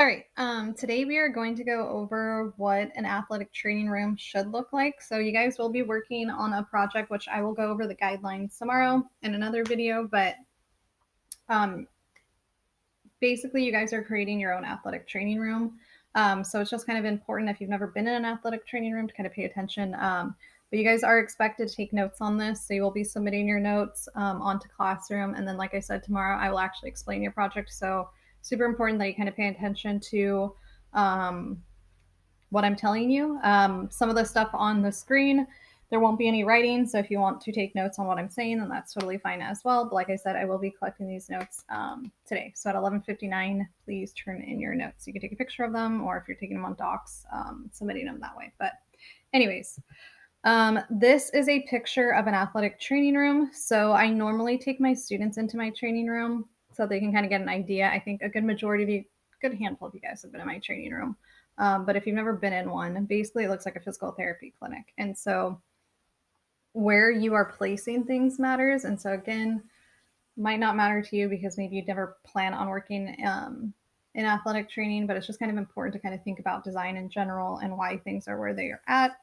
All right, today we are going to go over what an athletic training room should look like. So you guys will be working on a project, which I will go over the guidelines tomorrow in another video, but um, basically you guys are creating your own athletic training room. So it's just kind of important if you've never been in an athletic training room to kind of pay attention. But you guys are expected to take notes on this. So you will be submitting your notes onto Classroom. And then, like I said, tomorrow I will actually explain your project. So super important that you kind of pay attention to um, what I'm telling you. Some of the stuff on the screen, there won't be any writing. So if you want to take notes on what I'm saying, then that's totally fine as well. But like I said, I will be collecting these notes today. So at 11:59, please turn in your notes. You can take a picture of them, or if you're taking them on docs, submitting them that way. But anyways, this is a picture of an athletic training room. So I normally take my students into my training room so they can kind of get an idea. I think a good majority of you, good handful of you guys have been in my training room. But if you've never been in one, basically it looks like a physical therapy clinic. And so where you are placing things matters. And so again, might not matter to you because maybe you'd never plan on working in athletic training, but it's just kind of important to kind of think about design in general and why things are where they are at,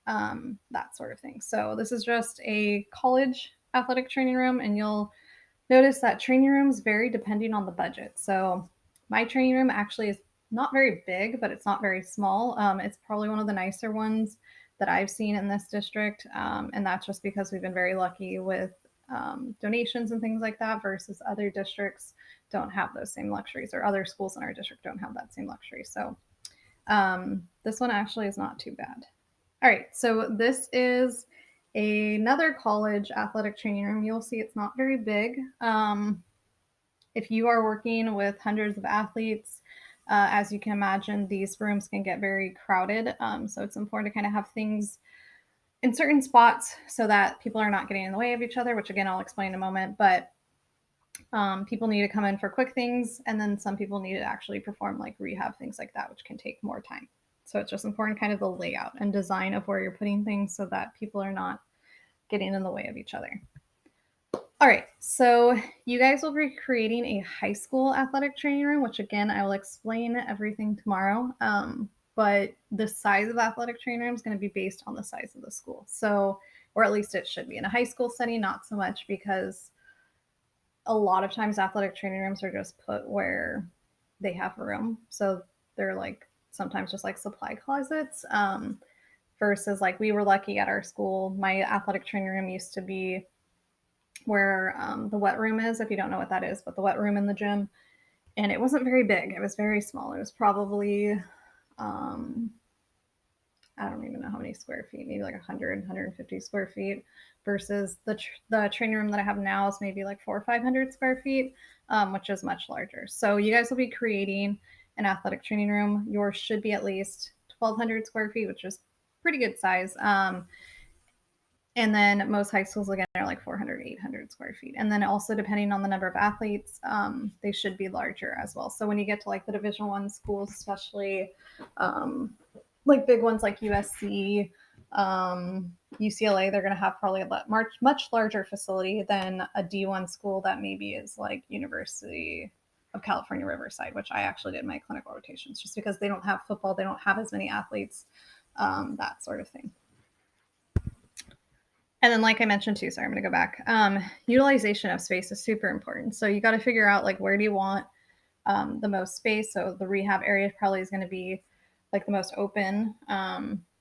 that sort of thing. So this is just a college athletic training room, and you'll notice that training rooms vary depending on the budget. So my training room actually is not very big, but it's not very small. It's probably one of the nicer ones that I've seen in this district, and that's just because we've been very lucky with donations and things like that versus other districts don't have those same luxuries, or other schools in our district don't have that same luxury. So this one actually is not too bad. All right, so this is another college athletic training room. You'll see it's not very big. If you are working with hundreds of athletes, as you can imagine, these rooms can get very crowded. So it's important to kind of have things in certain spots so that people are not getting in the way of each other, which again, I'll explain in a moment. But people need to come in for quick things, and then some people need to actually perform like rehab, things like that, which can take more time. So it's just important kind of the layout and design of where you're putting things so that people are not getting in the way of each other. All right, so you guys will be creating a high school athletic training room, which again, I will explain everything tomorrow. But the size of athletic training room is going to be based on the size of the school. So, or at least it should be. In a high school setting, not so much, because a lot of times athletic training rooms are just put where they have room. So they're like sometimes just like supply closets. Versus like we were lucky at our school. My athletic training room used to be where the wet room is, if you don't know what that is, but the wet room in the gym. And it wasn't very big. It was very small. It was probably, I don't even know how many square feet, maybe like 100, 150 square feet versus the training room that I have now is maybe like 400 or 500 square feet, which is much larger. So you guys will be creating an athletic training room. Yours should be at least 1,200 square feet, which is pretty good size. And then most high schools, again, are like 400, 800 square feet. And then also depending on the number of athletes, they should be larger as well. So when you get to like the Division One schools, especially like big ones like USC, UCLA, they're going to have probably a much larger facility than a D1 school that maybe is like University of California Riverside, which I actually did my clinical rotations, just because they don't have football, they don't have as many athletes, that sort of thing. And then, like I mentioned too, sorry, I'm going to go back. Utilization of space is super important. So you got to figure out like where do you want the most space. So the rehab area probably is going to be like the most open,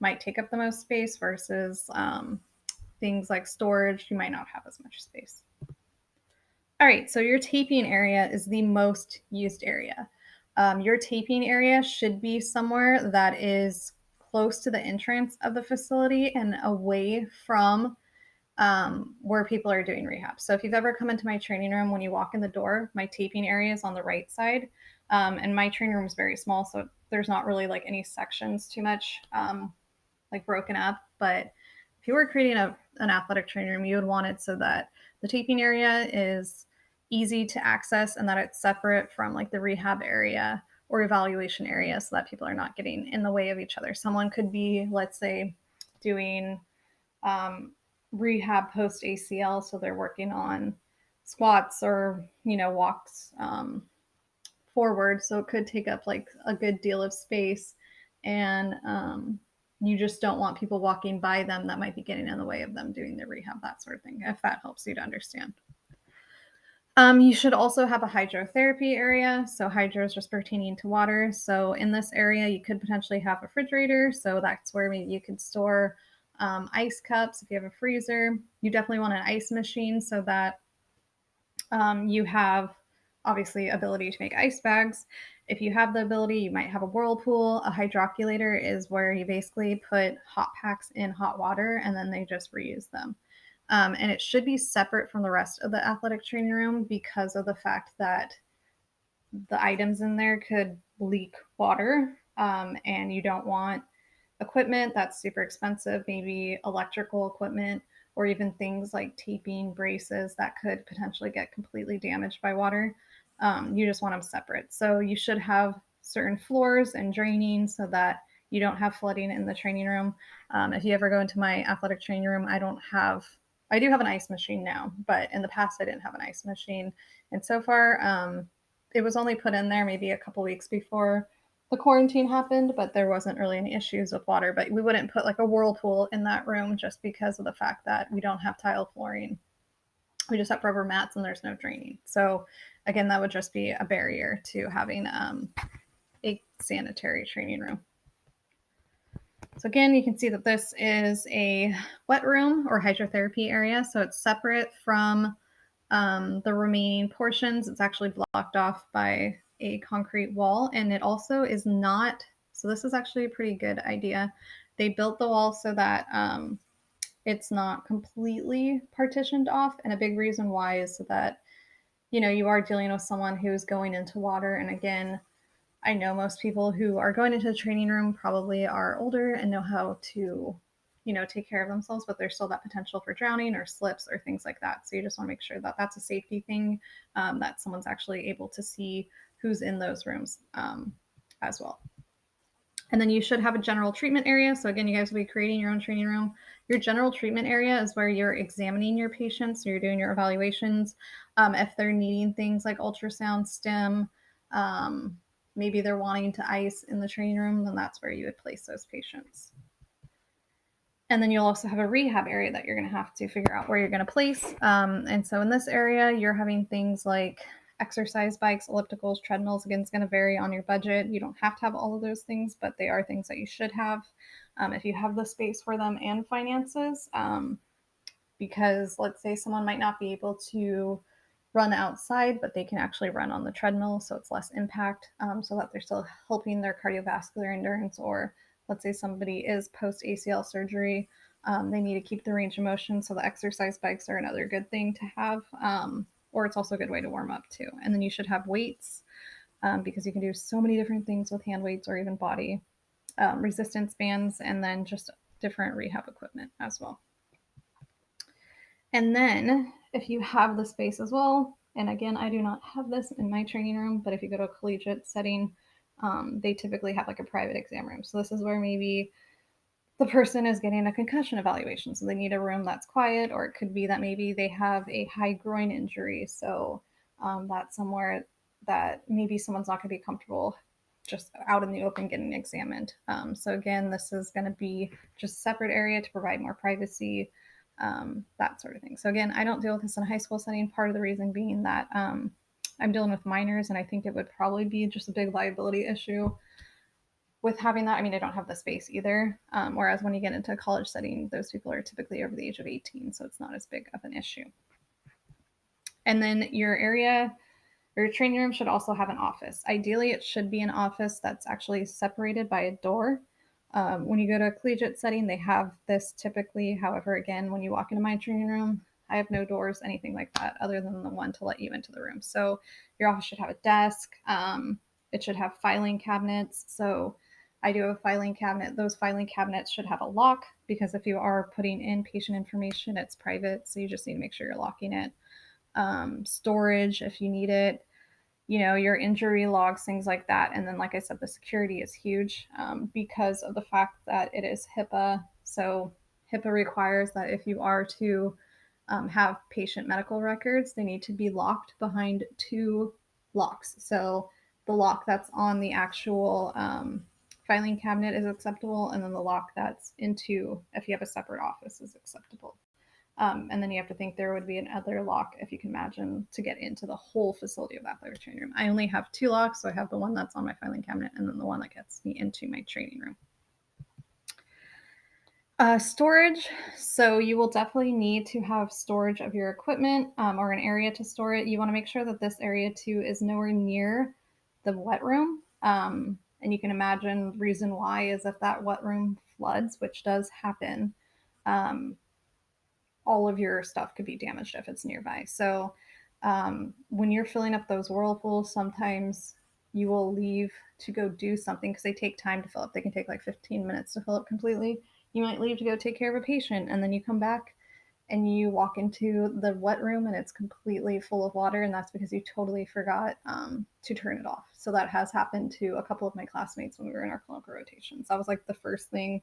might take up the most space versus things like storage. You might not have as much space. All right, so your taping area is the most used area. Your taping area should be somewhere that is close to the entrance of the facility and away from where people are doing rehab. So if you've ever come into my training room, when you walk in the door, my taping area is on the right side. And my training room is very small, so there's not really like any sections too much like broken up. But if you were creating an athletic training room, you would want it so that the taping area is easy to access and that it's separate from like the rehab area or evaluation area so that people are not getting in the way of each other. Someone could be, let's say, doing rehab post ACL, so they're working on squats or walks forward, so it could take up like a good deal of space, and you just don't want people walking by them that might be getting in the way of them doing their rehab, that sort of thing, if that helps you to understand. You should also have a hydrotherapy area. So hydro is just pertaining to water. So in this area, you could potentially have a refrigerator. So that's where maybe you could store ice cups if you have a freezer. You definitely want an ice machine so that you have obviously ability to make ice bags. If you have the ability, you might have a whirlpool. A hydroculator is where you basically put hot packs in hot water and then they just reuse them. And it should be separate from the rest of the athletic training room because of the fact that the items in there could leak water, and you don't want equipment that's super expensive, maybe electrical equipment, or even things like taping braces that could potentially get completely damaged by water. You just want them separate. So you should have certain floors and draining so that you don't have flooding in the training room. If you ever go into my athletic training room, I do have an ice machine now, but in the past I didn't have an ice machine. And so far, it was only put in there maybe a couple weeks before the quarantine happened, but there wasn't really any issues with water. But we wouldn't put like a whirlpool in that room just because of the fact that we don't have tile flooring. We just have rubber mats and there's no draining. So again, that would just be a barrier to having a sanitary training room. So again, you can see that this is a wet room or hydrotherapy area. So it's separate from the remaining portions. It's actually blocked off by a concrete wall, and it also is not, so this is actually a pretty good idea. They built the wall so that it's not completely partitioned off, and a big reason why is so that, you know, you are dealing with someone who's going into water. And again, I know most people who are going into the training room probably are older and know how to, you know, take care of themselves, but there's still that potential for drowning or slips or things like that. So you just want to make sure that that's a safety thing, that someone's actually able to see who's in those rooms as well. And then you should have a general treatment area. So again, you guys will be creating your own training room. Your general treatment area is where you're examining your patients. So you're doing your evaluations. If they're needing things like ultrasound, stim, maybe they're wanting to ice in the training room, then that's where you would place those patients. And then you'll also have a rehab area that you're going to have to figure out where you're going to place. And so in this area, you're having things like exercise bikes, ellipticals, treadmills. Again, it's going to vary on your budget. You don't have to have all of those things, but they are things that you should have if you have the space for them and finances. Because let's say someone might not be able to run outside, but they can actually run on the treadmill, so it's less impact, so that they're still helping their cardiovascular endurance. Or let's say somebody is post ACL surgery, they need to keep the range of motion, so the exercise bikes are another good thing to have, or it's also a good way to warm up too. And then you should have weights, because you can do so many different things with hand weights or even body resistance bands, and then just different rehab equipment as well. And then if you have the space as well, and again, I do not have this in my training room, but if you go to a collegiate setting, they typically have like a private exam room. So this is where maybe the person is getting a concussion evaluation. So they need a room that's quiet, or it could be that maybe they have a high groin injury. So that's somewhere that maybe someone's not going to be comfortable just out in the open getting examined. So again, this is going to be just a separate area to provide more privacy, that sort of thing. So again, I don't deal with this in a high school setting. Part of the reason being that I'm dealing with minors, and I think it would probably be just a big liability issue with having that. I mean, I don't have the space either. Whereas when you get into a college setting, those people are typically over the age of 18, so it's not as big of an issue. And then your area, your training room should also have an office. Ideally, it should be an office that's actually separated by a door. When you go to a collegiate setting, they have this typically. However, again, when you walk into my training room, I have no doors, anything like that, other than the one to let you into the room. So your office should have a desk. It should have filing cabinets. So I do have a filing cabinet. Those filing cabinets should have a lock, because if you are putting in patient information, it's private. So you just need to make sure you're locking it. Storage if you need it, you know, your injury logs, things like that. And then, like I said, the security is huge, because of the fact that it is HIPAA. So HIPAA requires that if you are to have patient medical records, they need to be locked behind two locks. So the lock that's on the actual filing cabinet is acceptable, and then the lock that's into, if you have a separate office, is acceptable. And then you have to think there would be another lock, if you can imagine, to get into the whole facility of the athletic training room. I only have 2 locks, so I have the one that's on my filing cabinet and then the one that gets me into my training room. Storage. So you will definitely need to have storage of your equipment or an area to store it. You want to make sure that this area too is nowhere near the wet room. And you can imagine the reason why is if that wet room floods, which does happen, all of your stuff could be damaged if it's nearby. So when you're filling up those whirlpools, sometimes you will leave to go do something because they take time to fill up. They can take like 15 minutes to fill up completely. You might leave to go take care of a patient, and then you come back and you walk into the wet room and it's completely full of water, and that's because you totally forgot to turn it off. So that has happened to a couple of my classmates when we were in our clinical rotations. That was like the first thing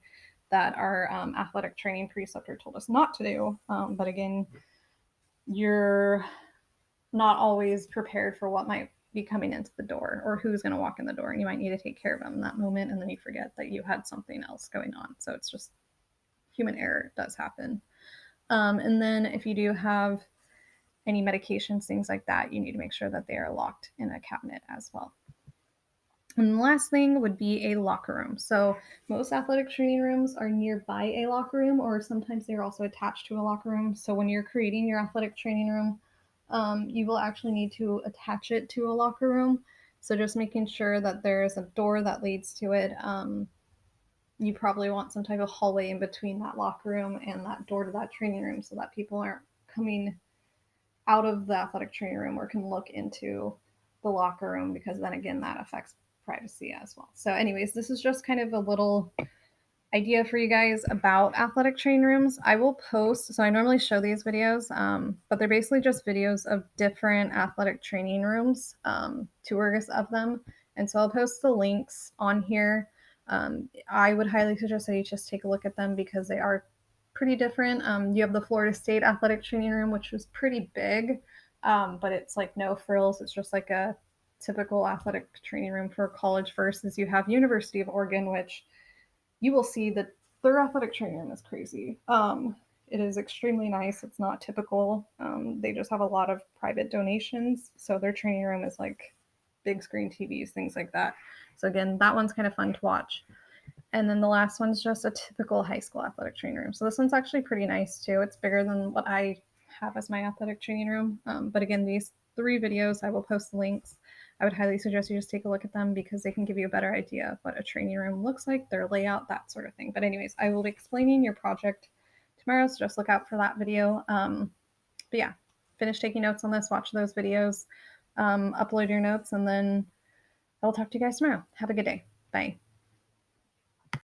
that our athletic training preceptor told us not to do. But again, you're not always prepared for what might be coming into the door or who's going to walk in the door, and you might need to take care of them in that moment, and then you forget that you had something else going on. So it's just human error does happen. And then if you do have any medications, things like that, you need to make sure that they are locked in a cabinet as well. And the last thing would be a locker room. So most athletic training rooms are nearby a locker room, or sometimes they're also attached to a locker room. So when you're creating your athletic training room, you will actually need to attach it to a locker room. So just making sure that there's a door that leads to it. You probably want some type of hallway in between that locker room and that door to that training room so that people aren't coming out of the athletic training room or can look into the locker room, because then again that affects privacy as well. So anyways, this is just kind of a little idea for you guys about athletic training rooms. I will post, so I normally show these videos, but they're basically just videos of different athletic training rooms, tours of them. And so I'll post the links on here. I would highly suggest that you just take a look at them because they are pretty different. You have the Florida State athletic training room, which was pretty big, but it's like no frills. It's just like a typical athletic training room for college, versus you have University of Oregon, which you will see that their athletic training room is crazy. It is extremely nice. It's not typical. They just have a lot of private donations, so their training room is like big screen TVs, things like that. So again, that one's kind of fun to watch. And then the last one's just a typical high school athletic training room. So this one's actually pretty nice too. It's bigger than what I have as my athletic training room. But again, these 3 videos, I will post the links. I would highly suggest you just take a look at them because they can give you a better idea of what a training room looks like, their layout, that sort of thing. But anyways, I will be explaining your project tomorrow, so just look out for that video. But yeah, finish taking notes on this, watch those videos, upload your notes, and then I'll talk to you guys tomorrow. Have a good day. Bye.